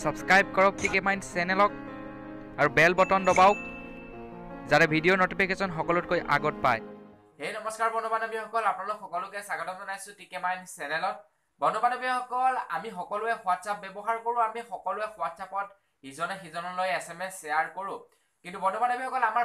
Subscribe কৰক tkmind চেনেলক আৰু বেল button দবাওক যাতে ভিডিঅ' নটিফিকেশ্যন সকলোতকৈ আগত পায়। হে নমস্কাৰ বন্ধু বান্ধৱীসকল, আপোনালোক সকলোকে স্বাগতম জনাইছোঁ tkmind চেনেলত। বন্ধু বান্ধৱীসকল, আমি সকলোৱে হোৱাটছআপ ব্যৱহাৰ কৰোঁ। আমি সকলোৱে হোৱাটছআপত ইজনে সিজনলৈ SMS শ্বেয়াৰ কৰোঁ। কিন্তু বন্ধু বান্ধৱীসকল, আমাৰ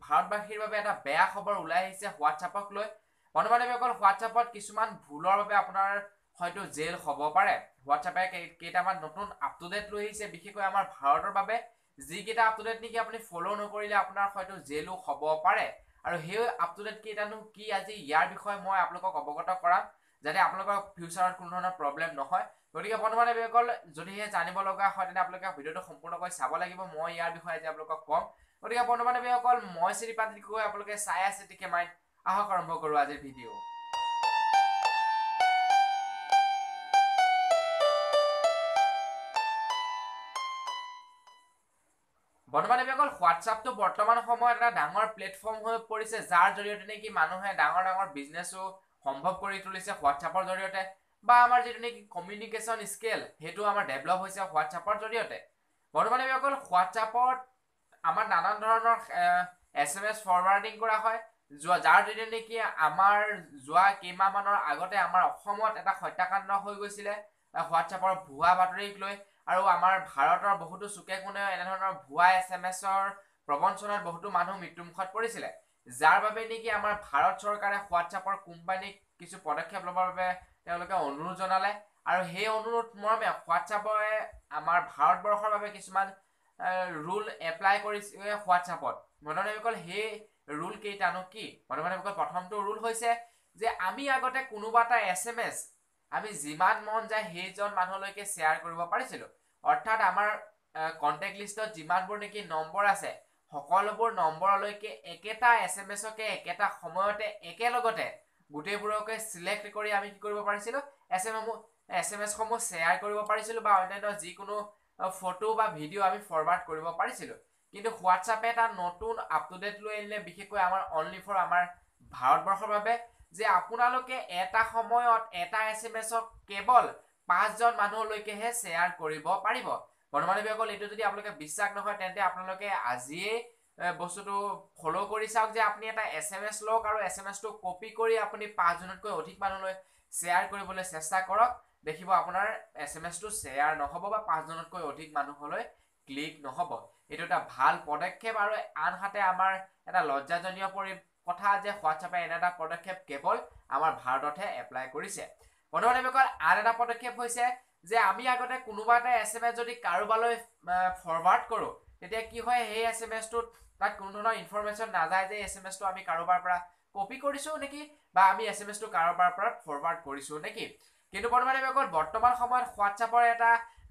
ভাৰতবাসীৰ বাবে এটা বেয়া খবৰ ওলাই আহিছে হোৱাটছআপক লৈ। বন্ধু বান্ধৱীসকল, হোৱাটছআপত কিছুমান ভুলৰ বাবে আপোনাৰ হয়তো জেল হ'ব পাৰে। হোৱাটছআপে কেইটামান নতুন আপটুডেট লৈ আহিছে, বিশেষকৈ আমাৰ ভাৰতৰ বাবে। যিকেইটা আপটুডেট নেকি আপুনি ফ'ল' নকৰিলে আপোনাৰ হয়তো জেলো হ'ব পাৰে। আৰু সেই আপটুডেট কেইটানো কি, আজি ইয়াৰ বিষয়ে মই আপোনালোকক অৱগত কৰাম, যাতে আপোনালোকৰ ফিউচাৰত কোনো ধৰণৰ প্ৰব্লেম নহয়। গতিকে বন্ধু বান্ধৱীসকল, যদিহে জানিব লগা হয় তেন্তে আপোনালোকে ভিডিঅ'টো সম্পূৰ্ণকৈ চাব লাগিব। মই ইয়াৰ বিষয়ে আজি আপোনালোকক ক'ম। গতিকে বন্ধু বান্ধৱীসকল, মই শ্ৰীপাতিকৈ আপোনালোকে চাই আছে tkmind। আহক আৰম্ভ কৰোঁ আজিৰ ভিডিঅ'। বন্ধু বান্ধৱীসকল, হোৱাটছআপটো বৰ্তমান সময়ত এটা ডাঙৰ প্লেটফৰ্ম হৈ পৰিছে, যাৰ জৰিয়তে নেকি মানুহে ডাঙৰ ডাঙৰ বিজনেছো সম্ভৱ কৰি তুলিছে হোৱাটছআপৰ জৰিয়তে, বা আমাৰ যিটো নেকি কমিউনিকেশ্যন স্কিল সেইটো আমাৰ ডেভেলপ হৈছে হোৱাটছআপৰ জৰিয়তে। বন্ধু বান্ধৱীসকল, হোৱাটছআপত আমাৰ নানান ধৰণৰ SMS ফৰৱাৰ্ডিং কৰা হয়, যাৰ জৰিয়তে নেকি আমাৰ যোৱা কেইমাহমানৰ আগতে আমাৰ অসমত এটা হত্যাকাণ্ড হৈ গৈছিলে হোৱাটছআপৰ ভুৱা বাতৰিক লৈ। আৰু আমাৰ ভাৰতৰ বহুতো চুকে কোণেও এনেধৰণৰ ভুৱা SMS-ৰ প্ৰবঞ্চনাত বহুতো মানুহ মৃত্যুমুখত পৰিছিলে, যাৰ বাবে নেকি আমাৰ ভাৰত চৰকাৰে হোৱাটছআপৰ কোম্পানীক কিছু পদক্ষেপ ল'বৰ বাবে তেওঁলোকে অনুৰোধ জনালে। আৰু সেই অনুৰোধ মৰ্মে হোৱাটছআপে আমাৰ ভাৰতবৰ্ষৰ বাবে কিছুমান ৰুল এপ্লাই কৰিছে হোৱাটছআপত। বন্ধু বান্ধৱীসকল, সেই ৰুল কেইটানো কি? বন্ধু বান্ধৱীসকল, প্ৰথমটো ৰুল হৈছে যে আমি আগতে কোনোবা এটা SMS আমি যিমান মন যায় সেইজন মানুহলৈকে শ্বেয়াৰ কৰিব পাৰিছিলোঁ। অৰ্থাৎ আমাৰ কণ্টেক্ট লিষ্টত যিমানবোৰ নেকি নম্বৰ আছে, সকলোবোৰ নম্বৰলৈকে একেটা SMS-কে একেটা সময়তে একেলগতে গোটেইবোৰকে চিলেক্ট কৰি আমি কি কৰিব পাৰিছিলোঁ, SMS-সমূহ শ্বেয়াৰ কৰিব পাৰিছিলোঁ, বা অন্যান্য যিকোনো ফটো বা ভিডিঅ' আমি ফৰৱাৰ্ড কৰিব পাৰিছিলোঁ। কিন্তু হোৱাটছআপে এটা নতুন আপটুডেট লৈ আনিলে, বিশেষকৈ আমাৰ অনলি ফৰ আমাৰ ভাৰতবৰ্ষৰ বাবে, যে আপোনালোকে এটা সময়ত এটা SMS-ক কেৱল 5জন মানুহলৈকেহে শ্বেয়াৰ কৰিব পাৰিব। বন্ধু বান্ধৱীসকল, এইটো যদি আপোনালোকে বিশ্বাস নহয় তেন্তে আপোনালোকে আজিয়েই বস্তুটো ফ'ল' কৰি চাওক, যে আপুনি এটা SMS লওক আৰু SMS-টো কপি কৰি আপুনি 5জনতকৈ অধিক মানুহলৈ শ্বেয়াৰ কৰিবলৈ চেষ্টা কৰক। দেখিব আপোনাৰ SMS-টো শ্বেয়াৰ নহ'ব বা 5জনতকৈ অধিক মানুহলৈ ক্লিক নহ'ব। এইটো এটা ভাল পদক্ষেপ। আৰু আনহাতে আমাৰ এটা লজ্জাজনীয় কথা যে হোৱাটছআপে এনে এটা পদক্ষেপ কেৱল আমাৰ ভাৰততহে এপ্লাই কৰিছে। বন্ধু বান্ধৱীসকল, আন এটা পদক্ষেপ হৈছে যে আমি আগতে কোনোবা এটা SMS যদি কাৰোবালৈ ফৰৱাৰ্ড কৰোঁ, তেতিয়া কি হয়, সেই SMS-টোত তাত কোনো ধৰণৰ ইনফৰমেশ্যন নাযায় যে SMS-টো আমি কাৰোবাৰ পৰা কপি কৰিছোঁ নেকি, বা আমি SMS-টো কাৰোবাৰ পৰা ফৰৱাৰ্ড কৰিছোঁ নেকি। কিন্তু বন্ধু বান্ধৱীসকল, বৰ্তমান সময়ত হোৱাটছআপৰ এটা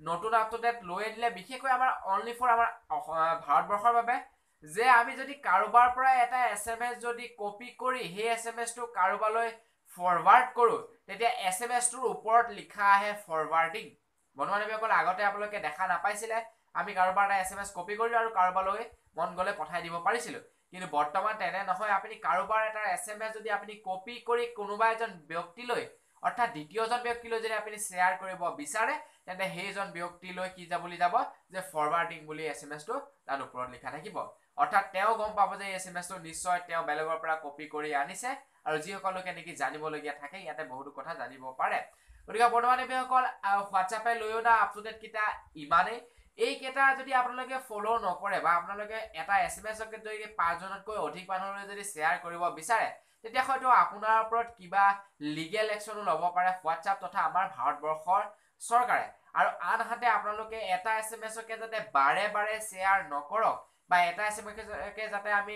নতুন আপটুডেট লৈ আনিলে, বিশেষকৈ আমাৰ অনলি ফৰ আমাৰ ভাৰতবৰ্ষৰ বাবে, যে আমি যদি কাৰোবাৰ পৰা এটা SMS যদি কপি কৰি সেই SMS-টো কাৰোবালৈ ফৰৱাৰ্ড কৰোঁ, তেতিয়া SMS-টোৰ ওপৰত লিখা আহে ফৰৱাৰ্ডিং। বন্ধু বান্ধৱীসকল, আগতে আপোনালোকে দেখা নাপাইছিলে, আমি কাৰোবাৰ এটা SMS কপি কৰিলোঁ আৰু কাৰোবালৈ মন গ'লে পঠাই দিব পাৰিছিলোঁ। কিন্তু বৰ্তমান তেনে নহয়। আপুনি কাৰোবাৰ এটা SMS যদি আপুনি কপি কৰি কোনোবা এজন ব্যক্তিলৈ, অৰ্থাৎ দ্বিতীয়জন ব্যক্তিলৈ যদি আপুনি শ্বেয়াৰ কৰিব বিচাৰে, তেন্তে সেইজন ব্যক্তিলৈ কি বুলি যাব, যে ফৰৱাৰ্ডিং বুলি SMS-টো তাত ওপৰত লিখা থাকিব। অৰ্থাৎ তেওঁ গম পাব যে SMS-টো নিশ্চয় তেওঁ বেলেগৰ পৰা কপি কৰি আনিছে, আৰু যিসকলকে নেকি জানিবলগীয়া থাকে ইয়াতে বহুতো কথা জানিব পাৰে। গতিকে বন্ধু বান্ধৱীসকল, হোৱাটছআপে লৈ অনা আপটুডেট কেইটা ইমানেই। এইকেইটা যদি আপোনালোকে ফ'ল' নকৰে, বা আপোনালোকে এটা SMS-কে যদি 5জনতকৈ অধিক মানুহলৈ যদি শ্বেয়াৰ কৰিব বিচাৰে, তেতিয়া হয়তো আপোনাৰ ওপৰত কিবা লিগেল একশ্যনো ল'ব পাৰে হোৱাটছআপ তথা আমাৰ ভাৰতবৰ্ষৰ চৰকাৰে। আৰু আনহাতে আপোনালোকে এটা SMS-কে যাতে বাৰে বাৰে শ্বেয়াৰ নকৰক, বা এটা SMS-কে যাতে আমি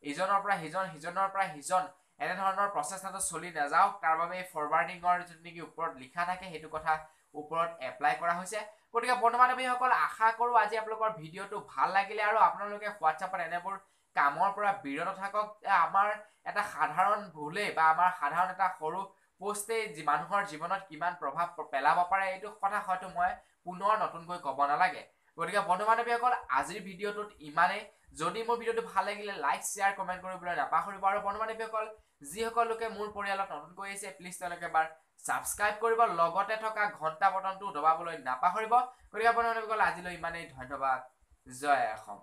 ইজনৰ পৰা সিজন, সিজনৰ পৰা সিজন এনেধৰণৰ প্ৰচেষ্টাটো চলি নাযাওক, তাৰ বাবে এই ফৰৱাৰ্ডিঙৰ যিটো নেকি ওপৰত লিখা থাকে সেইটো কথা ওপৰত এপ্লাই কৰা হৈছে। গতিকে বন্ধু বান্ধৱীসকল, আশা কৰোঁ আজি আপোনালোকৰ ভিডিঅ'টো ভাল লাগিলে, আৰু আপোনালোকে হোৱাটছআপত এনেবোৰ কামৰ পৰা বিৰত থাকক। আমাৰ এটা সাধাৰণ ভুলেই বা আমাৰ সাধাৰণ এটা সৰু পোষ্টেই মানুহৰ জীৱনত কিমান প্ৰভাৱ পেলাব পাৰে, এইটো কথা হয়তো মই পুনৰ নতুনকৈ ক'ব নালাগে। গতিকে বন্ধু-বান্ধৱীসকল আজিৰ ভিডিঅ'টোত ইমানেই যদি মোৰ ভিডিঅ'টো ভাল লাগিলে লাইক শ্বেয়াৰ কমেণ্ট কৰিবলৈ নাপাহৰিব আৰু বন্ধু-বান্ধৱীসকল যিসকল লোকে মোৰ পৰিয়ালত নতুনকৈ আহিছে প্লিজ তেওঁলোকে এবাৰ ছাবস্ক্ৰাইব কৰিব লগতে থকা ঘণ্টা বটনটো দবাবলৈ নাপাহৰিব গতিকে বন্ধু-বান্ধৱীসকল আজিলৈ ইমানেই ধন্যবাদ জয় অসম